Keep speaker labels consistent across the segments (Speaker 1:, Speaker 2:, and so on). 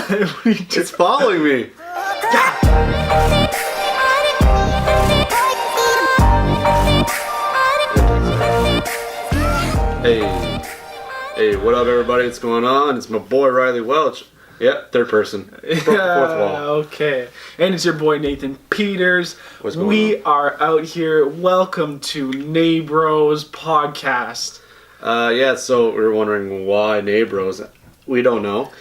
Speaker 1: It's following me. Hey, what up, everybody? What's going on? It's my boy Riley Welch. Yep, third person. Broke the fourth wall.
Speaker 2: Okay. And it's your boy Nathan Peters.
Speaker 1: What's going
Speaker 2: We are out here. Welcome to Neighbros podcast.
Speaker 1: So we were wondering why Neighbros. We don't know.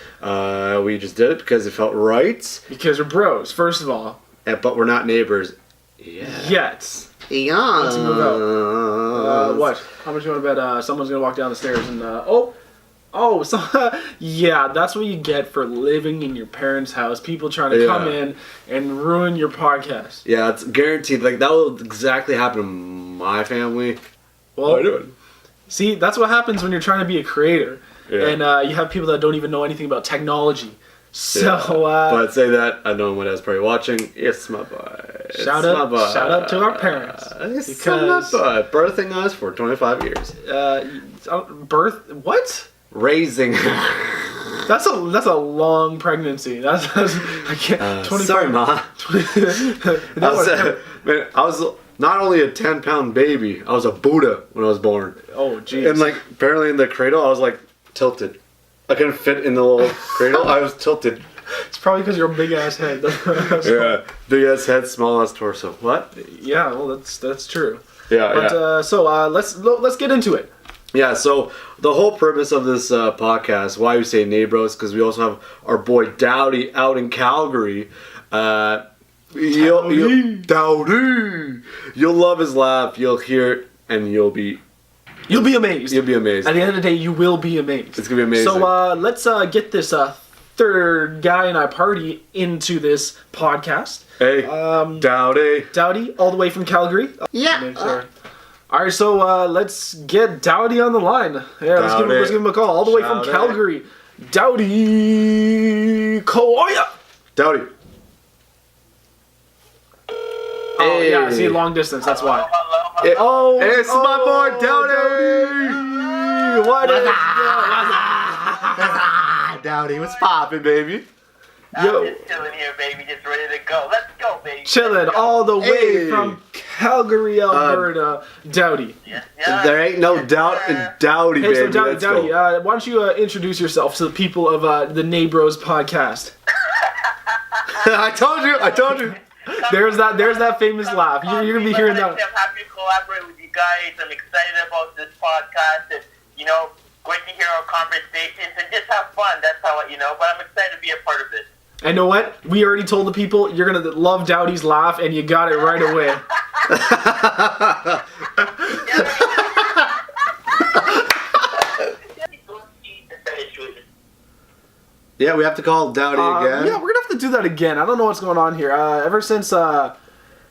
Speaker 1: We just did it because it felt right.
Speaker 2: Because we're bros, first of all.
Speaker 1: But we're not neighbors.
Speaker 2: Yet.
Speaker 1: Yeah.
Speaker 2: Let's move out. What? How much you want to bet someone's going to walk down the stairs and... yeah, that's what you get for living in your parents' house. People trying to come in and ruin your podcast.
Speaker 1: Yeah, it's guaranteed. Like, that will exactly happen to my family.
Speaker 2: Well,
Speaker 1: How are you doing?
Speaker 2: See, that's what happens when you're trying to be a creator.
Speaker 1: Yeah.
Speaker 2: And you have people that don't even know anything about technology. So,
Speaker 1: but say that, I know my dad's probably watching. It's my boy.
Speaker 2: Shout out to our parents.
Speaker 1: It's my boy. Birthing us for 25 years.
Speaker 2: What?
Speaker 1: Raising.
Speaker 2: That's a long pregnancy. That's I can't. 25.
Speaker 1: Sorry, Ma. I was not only a 10-pound baby. I was a Buddha when I was born.
Speaker 2: Oh, jeez.
Speaker 1: And like apparently in the cradle, I was like tilted. I couldn't fit in the little cradle. I was tilted.
Speaker 2: It's probably because you're a big ass head.
Speaker 1: Yeah, big ass head, small ass torso. What?
Speaker 2: Yeah, well, that's true.
Speaker 1: Yeah,
Speaker 2: but, let's get into it.
Speaker 1: Yeah, so the whole purpose of this podcast, why we say Neighbros, because we also have our boy Daudi out in Calgary. Daudi! You'll love his laugh, you'll hear it, and you'll be
Speaker 2: amazed.
Speaker 1: You'll be amazed.
Speaker 2: At the end of the day, you will be amazed.
Speaker 1: It's going to be amazing.
Speaker 2: So let's get this third guy in our party into this podcast.
Speaker 1: Hey, Daudi.
Speaker 2: Daudi, all the way from Calgary.
Speaker 1: Yeah.
Speaker 2: All right, so let's get Daudi on the line. Yeah, let's give him a call. All the way from Calgary, Daudi Kawooya.
Speaker 1: Daudi.
Speaker 2: Oh, yeah, see, long distance, that's why.
Speaker 1: Hello. It's my boy, Daudi.
Speaker 2: What is
Speaker 1: Daudi, what's poppin', baby?
Speaker 3: I'm just chilling here, baby, just ready to go. Let's go, baby.
Speaker 2: Chilling all the way from Calgary, Alberta, Daudi.
Speaker 3: Yeah.
Speaker 1: There ain't no doubt in Daudi,
Speaker 2: Hey,
Speaker 1: baby.
Speaker 2: so
Speaker 1: Let's
Speaker 2: Daudi,
Speaker 1: go.
Speaker 2: why don't you introduce yourself to the people of the Neighbros podcast?
Speaker 1: I told you.
Speaker 2: There's that famous laugh. You're gonna be hearing that.
Speaker 3: I'm happy to collaborate with you guys. I'm excited about this podcast, and great to hear our conversations and just have fun. That's how but I'm excited to be a part of this.
Speaker 2: And know what? We already told the people you're gonna love Daudi's laugh, and you got it right away.
Speaker 1: Yeah, we have to call Daudi again.
Speaker 2: Yeah, we're gonna have to do that again. I don't know what's going on here. Ever since, not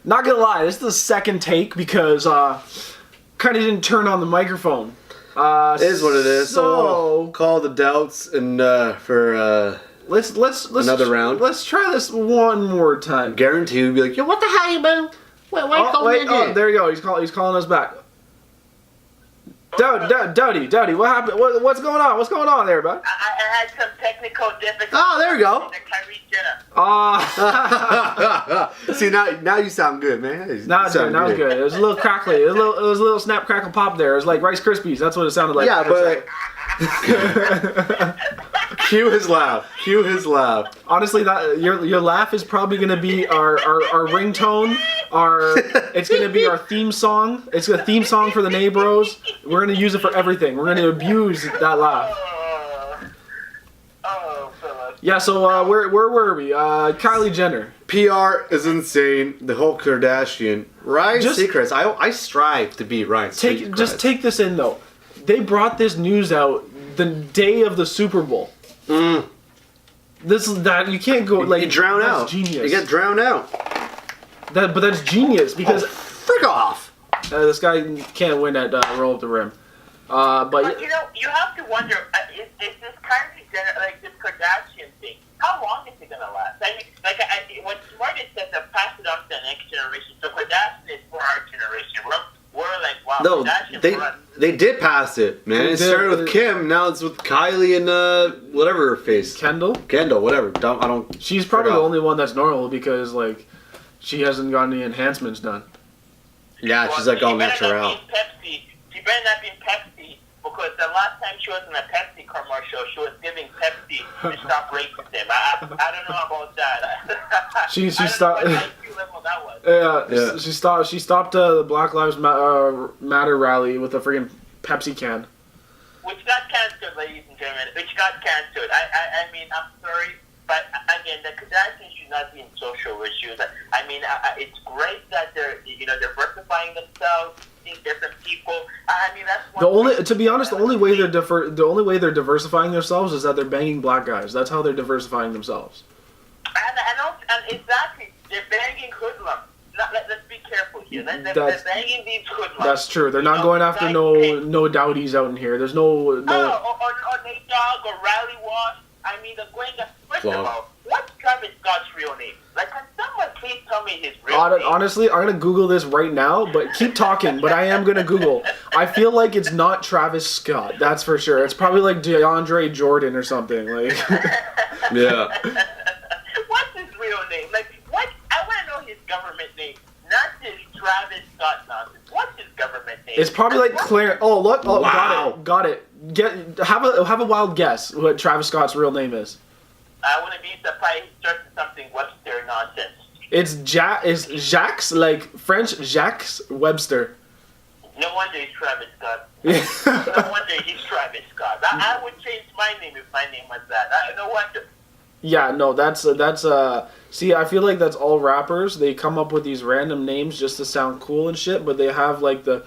Speaker 2: gonna lie, this is the second take because kind of didn't turn on the microphone.
Speaker 1: It is what it is. So we'll call the doubts and for
Speaker 2: let's
Speaker 1: another round.
Speaker 2: Let's try this one more time.
Speaker 1: Guarantee we'll be like, yo, what the hell, you boo? Wait,
Speaker 2: there you go. He's calling us back. Daudi, what happened? What's going on? What's going on there, bud?
Speaker 3: I had some technical difficulties.
Speaker 1: Oh, there we go.
Speaker 3: JENNER.
Speaker 1: See, now you sound good, man.
Speaker 2: Now it's good. It was a little crackly. It was a little snap, crackle, pop there. It was like Rice Krispies. That's what it sounded like.
Speaker 1: Yeah, but cue his laugh.
Speaker 2: Honestly, that your laugh is probably gonna be our ringtone. It's gonna be our theme song. It's a theme song for the Neighbros. We're gonna use it for everything. We're gonna abuse that laugh. Yeah. So where were we? Kylie Jenner.
Speaker 1: PR is insane. The whole Kardashian. Ryan Seacrest. I strive to be Ryan Seacrest.
Speaker 2: Just take this in though. They brought this news out the day of the Super Bowl. You can't go like
Speaker 1: you drown out.
Speaker 2: Genius.
Speaker 1: You get drowned out.
Speaker 2: But that's genius because
Speaker 1: frick off.
Speaker 2: This guy can't win at roll up the rim. But
Speaker 3: you have to wonder is this Kylie Jenner, like this Kardashian thing? How long is it gonna last? I mean, what Smart said, to pass it on to the next generation. So Kardashian is for our generation. We're like, wow.
Speaker 1: No, they did pass it, man. It started with Kim. Now it's with Kylie and whatever her face.
Speaker 2: Kendall.
Speaker 1: Whatever. I don't.
Speaker 2: She's probably
Speaker 1: forgot.
Speaker 2: the only one that's normal because like she hasn't got any enhancements done.
Speaker 1: Yeah, she's like all natural.
Speaker 3: She better not be in Pepsi because the last time she was in a Pepsi commercial, she was giving Pepsi to stop racism. I don't know about that.
Speaker 2: She stopped.
Speaker 3: What IQ level that was.
Speaker 2: Yeah. She stopped the Black Lives Matter rally with a freaking Pepsi can.
Speaker 3: Which got cancelled, ladies and gentlemen. Which got cancelled. I mean, I'm sorry, but again, the Kardashians should not be in social issues. I mean, it's great that they're diversifying themselves, seeing different people. I mean, that's one
Speaker 2: to be honest, the only way they're diversifying themselves is that they're banging black guys. That's how they're diversifying themselves.
Speaker 3: And exactly, they're banging hoodlums. Let's be careful here. They're banging these hoodlums.
Speaker 2: That's true. They're not going after no Daudis out in here. There's no.
Speaker 3: Or Nate Dogg or Rally Wash. I mean, they're going to. First of all, what's Travis Scott's real name? Like, can someone please tell me his real name?
Speaker 2: Honestly, I'm gonna Google this right now. But keep talking. But I am gonna Google. I feel like it's not Travis Scott. That's for sure. It's probably like DeAndre Jordan or something. Like.
Speaker 1: Yeah.
Speaker 3: What's his real name? Like, what? I want to know his government name. Not this Travis Scott nonsense. What's his government name?
Speaker 2: It's probably like Claire. Oh, look. Oh,
Speaker 1: wow.
Speaker 2: Got it. Have a wild guess what Travis Scott's real name is.
Speaker 3: I wouldn't be surprised he starts with something Webster nonsense.
Speaker 1: It's
Speaker 2: Jacques, like French Jacques Webster.
Speaker 3: No wonder he's Travis Scott. No wonder he's Travis Scott. I would change my name if my name was that. No wonder.
Speaker 2: Yeah, no, that's see, I feel like that's all rappers. They come up with these random names just to sound cool and shit, but they have like the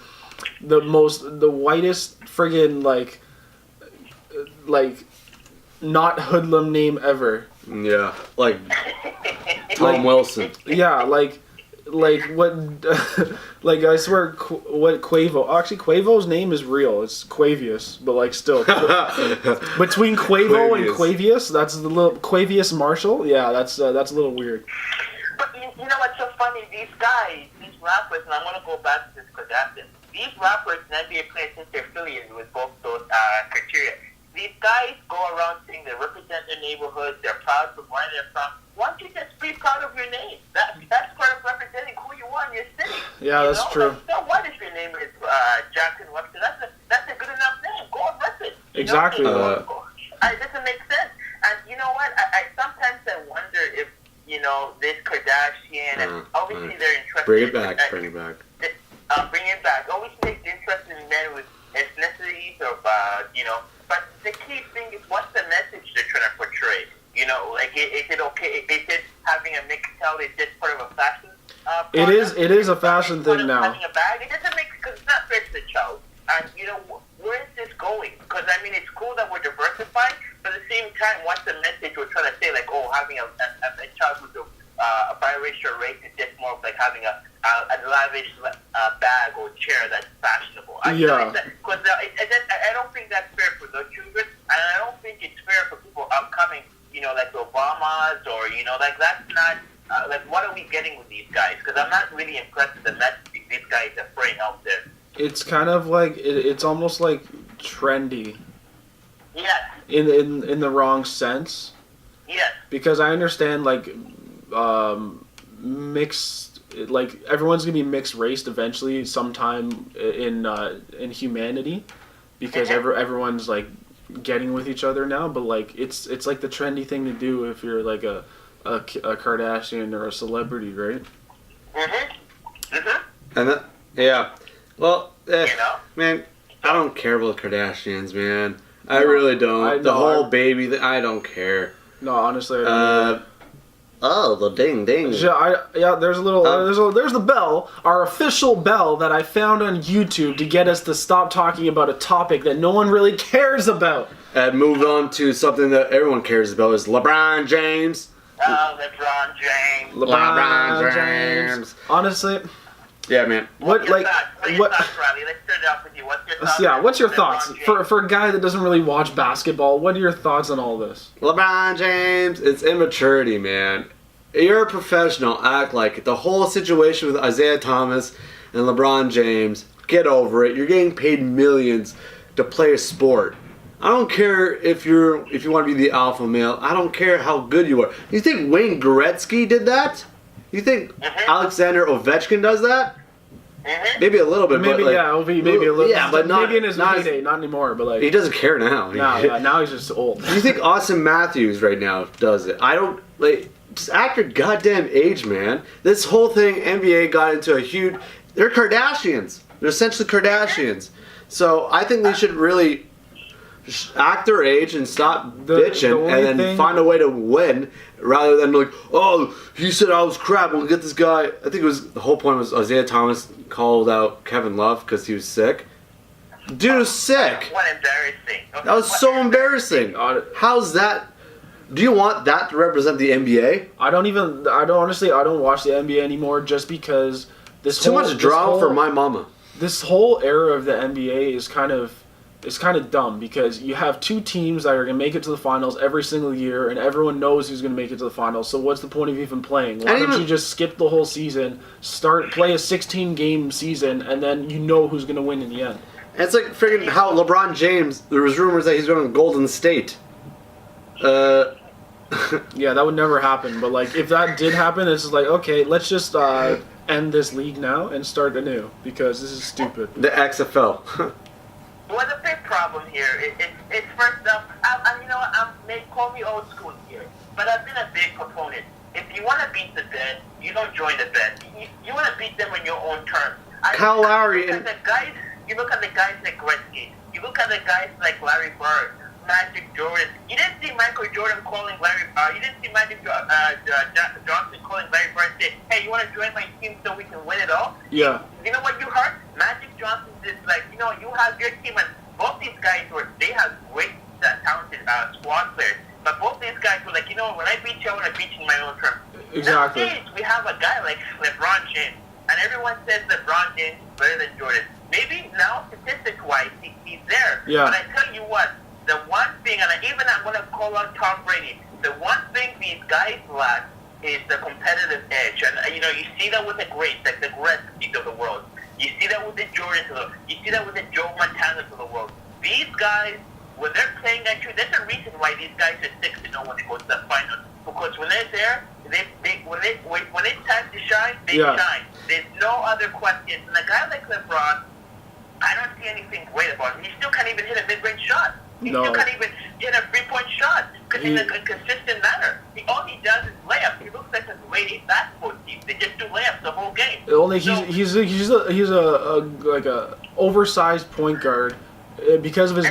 Speaker 2: whitest friggin' like not hoodlum name ever.
Speaker 1: Yeah, like Tom Wilson.
Speaker 2: Yeah, like what like I swear what Quavo. Actually, Quavo's name is real. It's Quavius, but like still between Quavo and Quavius, that's the little Quavius Marshall. Yeah, that's a little weird.
Speaker 3: But you know what's so funny? These guys, these rappers, and I'm gonna go back to this Kardashian. These rappers and NBA players, since they're affiliated with both those criteria, these guys go around saying they represent their neighborhoods, they're proud of where they're from. Why don't you just be proud of your name? That's part of representing who you are in your city.
Speaker 2: Yeah, that's true.
Speaker 3: So what if your name is Jackson Webster? That's a good enough name. Go and rep it.
Speaker 2: Exactly.
Speaker 3: It doesn't make sense. And you know what? I sometimes wonder if, this Kardashian, and obviously they're interested.
Speaker 1: Bring it back.
Speaker 3: Bring it back. Always make interested in men with ethnicities or, but the key thing is what's the message they're trying to portray? Like, is it okay? Is it having a mixed towel? Is this part of a fashion product?
Speaker 2: It is a fashion thing now.
Speaker 3: Having a bag? It doesn't make, because it's not fair to the child. And, where is this going? Because, I mean, it's cool that we're diversifying, but at the same time, what's the message we're trying to say? Like, having a child with a biracial race is just more of like having a lavish bag or chair that's fashionable.
Speaker 2: Yeah.
Speaker 3: Because I don't think that's fair for those children, and I don't think it's fair for people upcoming, like the Obamas or, like that's not, like what are we getting with these guys? Because I'm not really impressed with the messaging these guys are throwing out there.
Speaker 2: It's kind of like, it's almost like trendy.
Speaker 3: Yes.
Speaker 2: In the wrong sense.
Speaker 3: Yes.
Speaker 2: Because I understand, like, mixed, like, everyone's gonna be mixed raced eventually sometime in humanity, because everyone's like getting with each other now. But like, it's like the trendy thing to do if you're like a Kardashian or a celebrity, right?
Speaker 1: And that, yeah. Well, man, I don't care about Kardashians, man. I really don't. The whole baby thing, I don't care.
Speaker 2: No, honestly, I don't
Speaker 1: the ding.
Speaker 2: Yeah, there's a little, there's the bell, our official bell that I found on YouTube to get us to stop talking about a topic that no one really cares about.
Speaker 1: And move on to something that everyone cares about, is LeBron James.
Speaker 3: LeBron
Speaker 2: James. Honestly.
Speaker 1: Yeah, man.
Speaker 3: What's your thoughts, Riley? Let's start it off with you. What's your thoughts?
Speaker 2: Yeah, what's your thoughts? For a guy that doesn't really watch basketball, what are your thoughts on all this?
Speaker 1: LeBron James, it's immaturity, man. You're a professional, act like it. The whole situation with Isaiah Thomas and LeBron James, get over it. You're getting paid millions to play a sport. I don't care if you want to be the alpha male. I don't care how good you are. You think Wayne Gretzky did that? You think Alexander Ovechkin does that? Maybe a little bit.
Speaker 2: Maybe
Speaker 1: but
Speaker 2: maybe a little.
Speaker 1: Yeah, but not
Speaker 2: maybe in his heyday, not anymore. But like
Speaker 1: he doesn't care now.
Speaker 2: Now he's just old.
Speaker 1: Do you think Austin Matthews right now does it? I don't like. Just act your goddamn age, man. This whole thing, NBA got into a huge. They're Kardashians. They're essentially Kardashians. So I think they should really act their age and stop bitching and then find a way to win rather than like, oh, he said I was crap. We'll get this guy. I think it was the whole point was Isaiah Thomas called out Kevin Love because he was sick. Dude was sick.
Speaker 3: What embarrassing.
Speaker 1: That was so embarrassing. How's that? Do you want that to represent the NBA?
Speaker 2: I don't watch the NBA anymore just because this
Speaker 1: too much drama for my mama.
Speaker 2: This whole era of the NBA is kind of dumb because you have two teams that are going to make it to the finals every single year and everyone knows who's going to make it to the finals. So what's the point of even playing? Why don't you just skip the whole season, play a 16-game season, and then you know who's going to win in the end?
Speaker 1: And it's like friggin' how LeBron James, there was rumors that he's going to Golden State.
Speaker 2: Yeah, that would never happen. But like, if that did happen, it's just like, okay, let's just end this league now and start anew because this is stupid.
Speaker 1: The XFL.
Speaker 3: Well, the big problem here is first up, you know what, call me old school here, but I've been a big proponent. If you want to beat the bed, you don't join the bed. You want to beat them on your own terms.
Speaker 1: Kyle Lowry
Speaker 3: you look at the guys like Gretzky. You look at the guys like Larry Bird, Magic Jordan. You didn't see Michael Jordan calling Larry. You didn't see Magic Johnson calling Larry Bird and say, "Hey, you want to join my team so we can win it all?"
Speaker 2: Yeah.
Speaker 3: You know what you heard? Magic Johnson is like, you know, you have your team, and both these guys they have great, talented squad players. But both these guys were like, you know, when I beat you, I want to beat you in my own terms.
Speaker 2: Exactly.
Speaker 3: Nowadays, we have a guy like LeBron James, and everyone says LeBron James is better than Jordan. Maybe now, statistics-wise, he's there.
Speaker 2: Yeah.
Speaker 3: But I tell you what, the one thing, and I'm going to call out Tom Brady, the one thing these guys lack is the competitive edge. And, you know, you see that with the greats, like the Gretzky's of the world. You see that with the Jordans of the world. You see that with the Joe Montanas of the world. These guys, when they're playing at you, there's a reason why these guys are 6-0 when they go to the finals. Because when they're there, when it's time to shine, they shine. There's no other questions. And a guy like LeBron, I don't see anything great about him. He still can't even hit a mid-range shot. He still can't even hit a three-point shot in a consistent manner. All he does is layups. He looks like a grade 8 basketball team. They just do layups the whole game.
Speaker 2: Only he's a oversized point guard. Because of his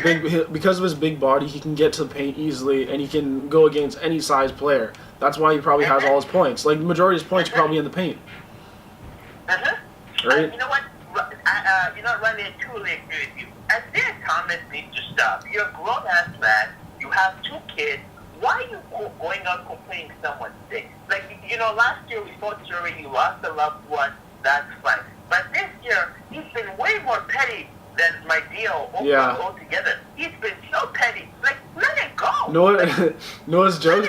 Speaker 2: big body, he can get to the paint easily, and he can go against any size player. That's why he probably has all his points. Like the majority of his points are probably in the paint. Right?
Speaker 3: You know what? Ronnie, I totally agree with you. Isaiah Thomas needs to stop. You're a grown-ass man. You have 2 kids. Why are you going out complaining someone's sick? Like, you know, last year we thought, sure, you lost a loved one. That's fine. But this year, he's been way more petty than my deal altogether. He's been so petty. Like, let it go.
Speaker 2: Noah's jokes.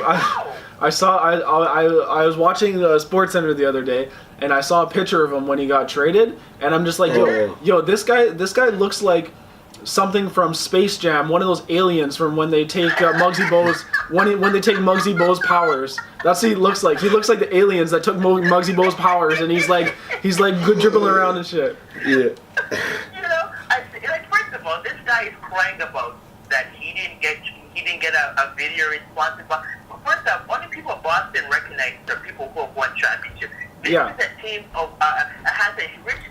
Speaker 2: I was watching the Sports Center the other day, and I saw a picture of him when he got traded, and I'm just like, yo, this guy looks like something from Space Jam, one of those aliens from when they take Muggsy Bogues when they take Muggsy Bogues' powers. That's what he looks like. He looks like the aliens that took Muggsy Bogues' powers, and he's like good dribbling around and shit.
Speaker 1: Yeah.
Speaker 3: First of all, this guy is crying about that he didn't get a video response. First off, only people in Boston recognize the people who have won championships. This is a team has a rich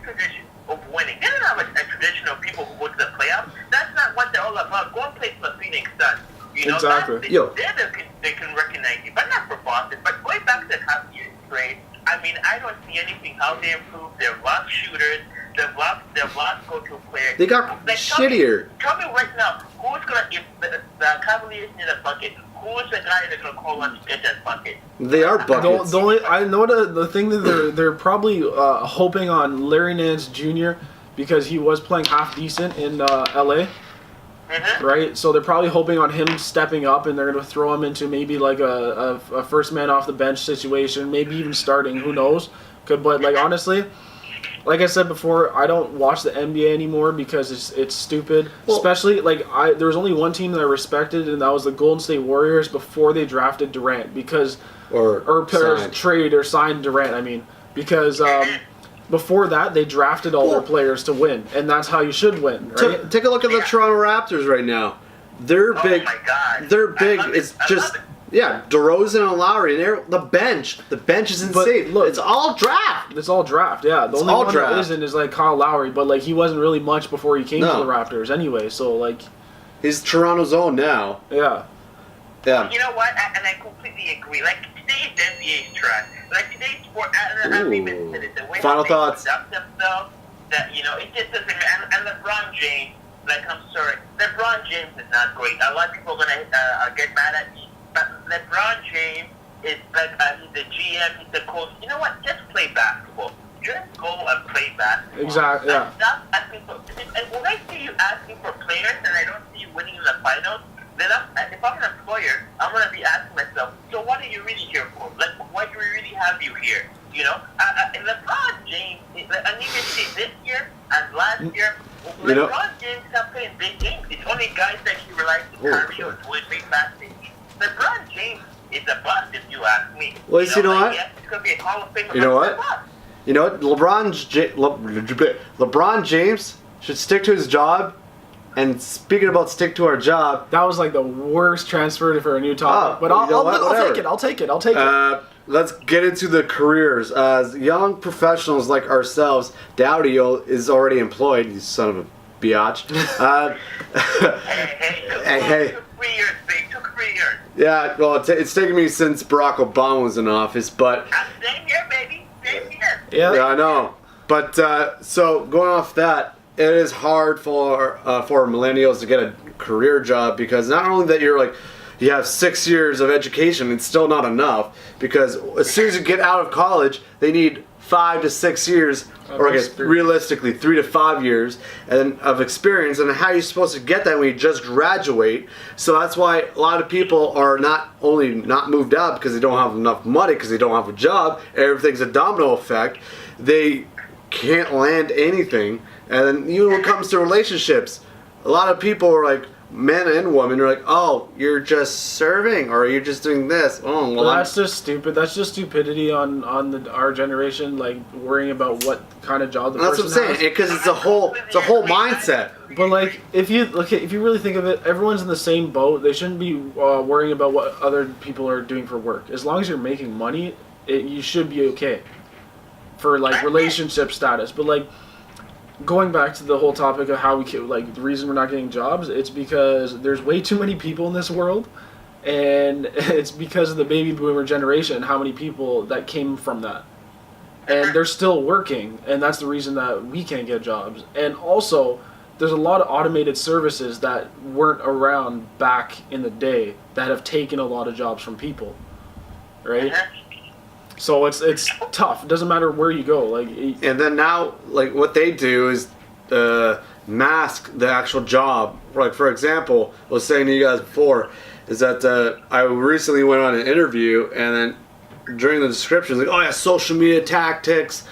Speaker 3: tradition of winning. They don't have a tradition of people who go to the playoffs. That's not what they're all about. Go and play for the Phoenix Suns. You know,
Speaker 2: exactly.
Speaker 3: They can recognize you, but not for Boston. But going back to the Cavaliers trade, I mean, I don't see anything how they improved their lock shooters, their lock go-to players.
Speaker 1: They got shittier.
Speaker 3: Tell me right now, who's gonna if the Cavaliers need a bucket? Who's the guy that's gonna call on to get that bucket?
Speaker 1: They are buckets.
Speaker 2: I know the thing that they're probably hoping on Larry Nance Jr. because he was playing half decent in LA. Right, so they're probably hoping on him stepping up, and they're going to throw him into maybe like a first man off the bench situation, maybe even starting. Who knows? But like honestly, like I said before, I don't watch the NBA anymore because it's stupid.
Speaker 1: Well,
Speaker 2: Especially there was only one team that I respected, and that was the Golden State Warriors before they drafted Durant because signed Durant. I mean, because before that they drafted all their players to win, and that's how you should win. Right?
Speaker 1: Take a look at the Toronto Raptors right now. They're big.
Speaker 3: Oh my God.
Speaker 1: They're big. It's just. Yeah, DeRozan and Lowry, and the bench. The bench is insane.
Speaker 2: Look,
Speaker 1: it's all draft.
Speaker 2: It's all draft, yeah. The only one that isn't is like Kyle Lowry, but like he wasn't really much before he came to the Raptors anyway. So like,
Speaker 1: he's Toronto's own now.
Speaker 2: Yeah.
Speaker 1: Yeah.
Speaker 3: You know what? And I completely agree. Like today's NBA is trash. Like today's sport. I've even said it. The way
Speaker 1: Final
Speaker 3: they
Speaker 1: thoughts.
Speaker 3: conduct themselves, that it just doesn't. And LeBron James, like I'm sorry, LeBron James is not great. A lot of people are gonna get mad at me. But LeBron James is like he's the GM, he's the coach. You know what? Just play basketball. Just go and play basketball.
Speaker 2: Exactly. Yeah.
Speaker 3: Stop asking for. And when I see you asking for players and I don't see you winning in the finals, then if I'm an employer, I'm gonna be asking myself, so what are you really here for? Like, why do we really have you here? And LeBron James, and you can see this year and last year, LeBron James not playing big games. It's only guys that he relies on Kyrie or doing big basketball. LeBron James is a bust, if you ask me.
Speaker 1: Well, you know what?
Speaker 3: Yes, he's going to be a Hall of Famer.
Speaker 1: You know what? You know what? LeBron James should stick to his job. And speaking about stick to our job,
Speaker 2: that was like the worst transfer for a new topic. But I'll take it.
Speaker 1: Let's get into the careers. As young professionals like ourselves, Daudi is already employed. You son of a biatch. Hey.
Speaker 3: Took 3 years, babe. Took 3 years.
Speaker 1: Yeah, well, it's taken me since Barack Obama was in office, but...
Speaker 3: Same here, baby. Same here.
Speaker 1: Yeah, I know. But, so, going off that, it is hard for millennials to get a career job because not only that you have 6 years of education, it's still not enough because as soon as you get out of college, they need 5 to 6 years, or I guess realistically 3 to 5 years of experience. And how you're supposed to get that when you just graduate. So that's why a lot of people are not only not moved out because they don't have enough money, because they don't have a job. Everything's a domino effect. They can't land anything. And then when it comes to relationships, a lot of people are like, men and women are like, oh, you're just serving, or you're just doing this. Oh, well,
Speaker 2: that's just stupid. That's just stupidity on our generation, like worrying about what kind of job the person has.
Speaker 1: That's what I'm saying, because it's a whole mindset.
Speaker 2: But like, if you really think of it, everyone's in the same boat. They shouldn't be worrying about what other people are doing for work. As long as you're making money, you should be okay for like relationship status. But like, going back to the whole topic of how the reason we're not getting jobs, it's because there's way too many people in this world, and it's because of the baby boomer generation, how many people that came from that. And they're still working, and that's the reason that we can't get jobs. And also, there's a lot of automated services that weren't around back in the day that have taken a lot of jobs from people, right? So it's tough. It doesn't matter where you go.
Speaker 1: And then now, what they do is mask the actual job. Like, for example, I was saying to you guys before, is that I recently went on an interview, and then during the description, like, oh yeah, social media tactics,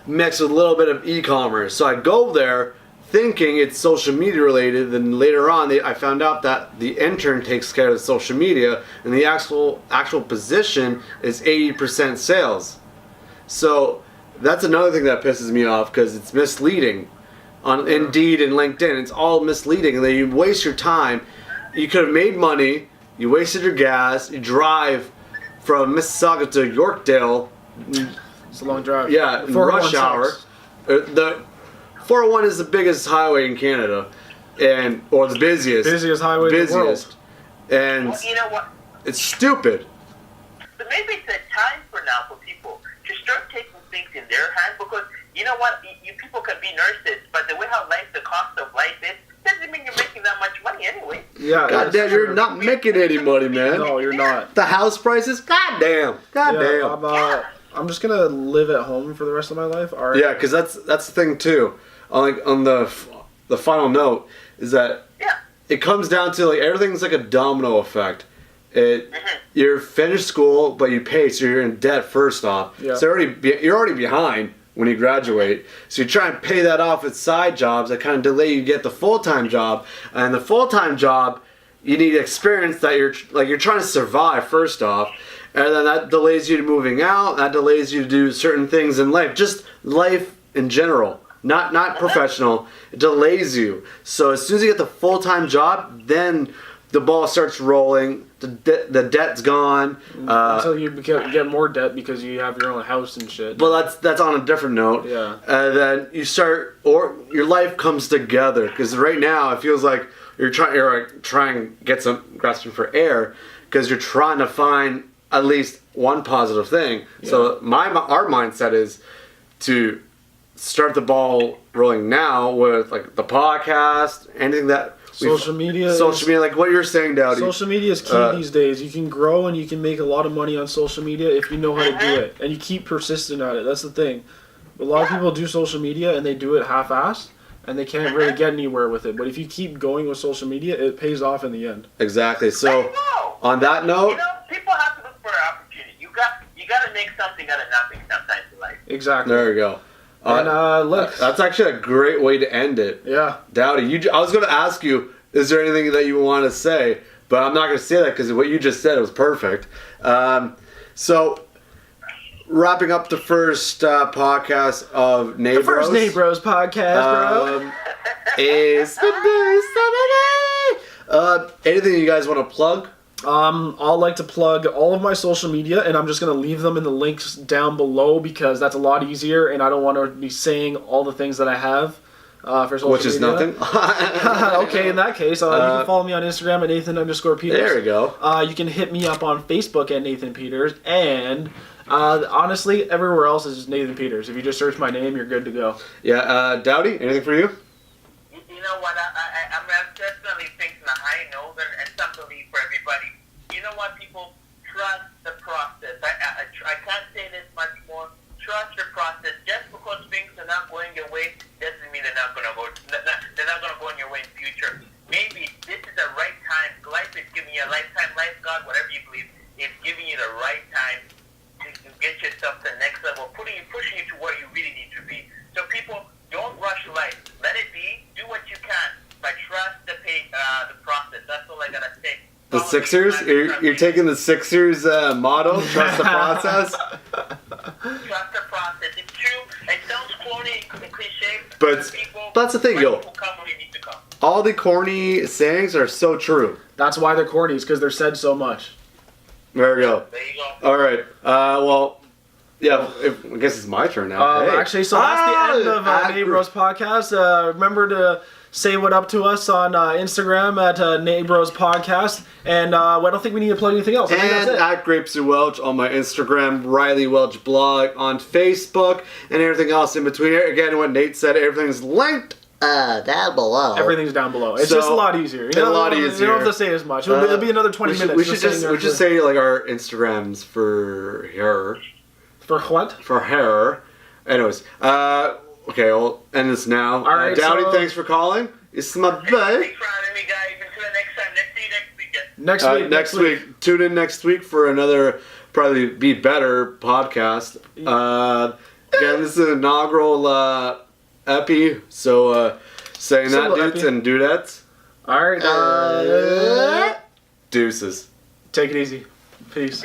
Speaker 1: mixed with a little bit of e-commerce. So I go there thinking it's social media related, then later on I found out that the intern takes care of the social media, and the actual position is 80% sales. So that's another thing that pisses me off, because it's misleading on Indeed and LinkedIn. It's all misleading, and then you waste your time. You could have made money, you wasted your gas, you drive from Mississauga to Yorkdale.
Speaker 2: It's a long drive.
Speaker 1: Yeah, in rush hour. The 401 is the biggest highway in Canada, or the busiest
Speaker 2: highway in the world.
Speaker 1: And
Speaker 3: well, you know what?
Speaker 1: It's stupid.
Speaker 3: But maybe it's a time for now for people to start taking things in their hands, because you know what? You people can be nurses, but the way how the cost of life is, doesn't mean you're making that much money anyway.
Speaker 2: Yeah,
Speaker 1: goddamn, you're not making any money, man.
Speaker 2: No, you're not.
Speaker 1: The house prices, goddamn.
Speaker 2: I'm just gonna live at home for the rest of my life. All right.
Speaker 1: Yeah, because that's the thing too. On the final note is that it comes down to everything's like a domino effect. You're finished school, but you pay, so you're in debt first off. Yeah. So you're already behind. when you graduate. So you try and pay that off with side jobs that kind of delay you get the full-time job. And the full-time job, you need experience that you're trying to survive first off. And then that delays you to moving out. That delays you to do certain things in life. Just life in general. Not professional. It delays you. So as soon as you get the full-time job, then the ball starts rolling. The debt's gone.
Speaker 2: Until you get more debt because you have your own house and shit.
Speaker 1: Well, that's on a different note.
Speaker 2: Yeah.
Speaker 1: And then you start, or your life comes together. Because right now it feels like you're trying to get some grasping for air. Because you're trying to find at least one positive thing. Yeah. So our mindset is to start the ball rolling now with like the podcast, anything that
Speaker 2: social media,
Speaker 1: like what you're saying, Daudi.
Speaker 2: Social media is key these days. You can grow and you can make a lot of money on social media if you know how to do it and you keep persistent at it. That's the thing. A lot of people do social media and they do it half-assed and they can't really get anywhere with it. But if you keep going with social media, it pays off in the end.
Speaker 1: Exactly. So on that note,
Speaker 3: people have to look for an opportunity. You got to make something out of nothing sometimes in life.
Speaker 2: Exactly.
Speaker 1: There you go.
Speaker 2: And look,
Speaker 1: that's actually a great way to end it.
Speaker 2: Yeah.
Speaker 1: Daudi, I was going to ask you, is there anything that you want to say? But I'm not going to say that because what you just said was perfect. So, wrapping up the first podcast of Neighbros.
Speaker 2: The first Neighbros podcast, bro.
Speaker 1: It's Saturday. Anything you guys want to plug?
Speaker 2: I'll like to plug all of my social media, and I'm just going to leave them in the links down below because that's a lot easier, and I don't want to be saying all the things that I have for social media.
Speaker 1: Which is nothing.
Speaker 2: Okay, in that case, you can follow me on Instagram at Nathan_Peters.
Speaker 1: There you go.
Speaker 2: You can hit me up on Facebook at Nathan Peters, and honestly, everywhere else is just Nathan Peters. If you just search my name, you're good to go.
Speaker 1: Yeah, Daudi, anything for you?
Speaker 3: You know what? I'm definitely thinking a high note and something for everybody. You know what, people? Trust the process. I can't say this much more. Trust the process. Just because things are not going your way doesn't mean they're not going to go. They're not going to go in your way in the future. Maybe this is the right time. Life is giving you a lifetime. Life, God, whatever you believe, is giving you the right time to get yourself to the next level, pushing you to where you really need to be. So people, don't rush life. Let it be. Do what you can. But trust the process. That's all I gotta say.
Speaker 1: The Sixers? You're taking the Sixers motto? Trust the process?
Speaker 3: Trust the process. It's true. It sounds corny and cliche.
Speaker 1: But that's the thing, yo. All the corny sayings are so true.
Speaker 2: That's why they're corny, because they're said so much.
Speaker 1: There you go.
Speaker 3: There you go.
Speaker 1: All right. Well, yeah, I guess it's my turn now. Hey.
Speaker 2: Actually, so that's the end of Neighbros podcast. Remember to say what up to us on Instagram at Neighbros Podcast. And I don't think we need to plug anything else. I think that's it.
Speaker 1: At Grapes of Welch on my Instagram, Riley Welch blog on Facebook, and everything else in between. Again, what Nate said, everything's linked down below.
Speaker 2: Everything's down below. It's just a lot easier.
Speaker 1: A lot easier.
Speaker 2: You don't have to say as much. It'll be another 20 minutes.
Speaker 1: We should just say like our Instagrams for her.
Speaker 2: For what?
Speaker 1: For her. Anyways, okay, I'll end this now.
Speaker 2: All right,
Speaker 1: Daudi, thanks for calling. It's my babe.
Speaker 3: Thanks for having me, guys. Until the next time. Next weekend.
Speaker 2: Next week.
Speaker 1: Tune in next week for another, probably be better podcast. Again, this is an inaugural epi, so saying that, dudes
Speaker 2: epi.
Speaker 1: and dudettes.
Speaker 2: All right.
Speaker 1: Deuces.
Speaker 2: Take it easy. Peace.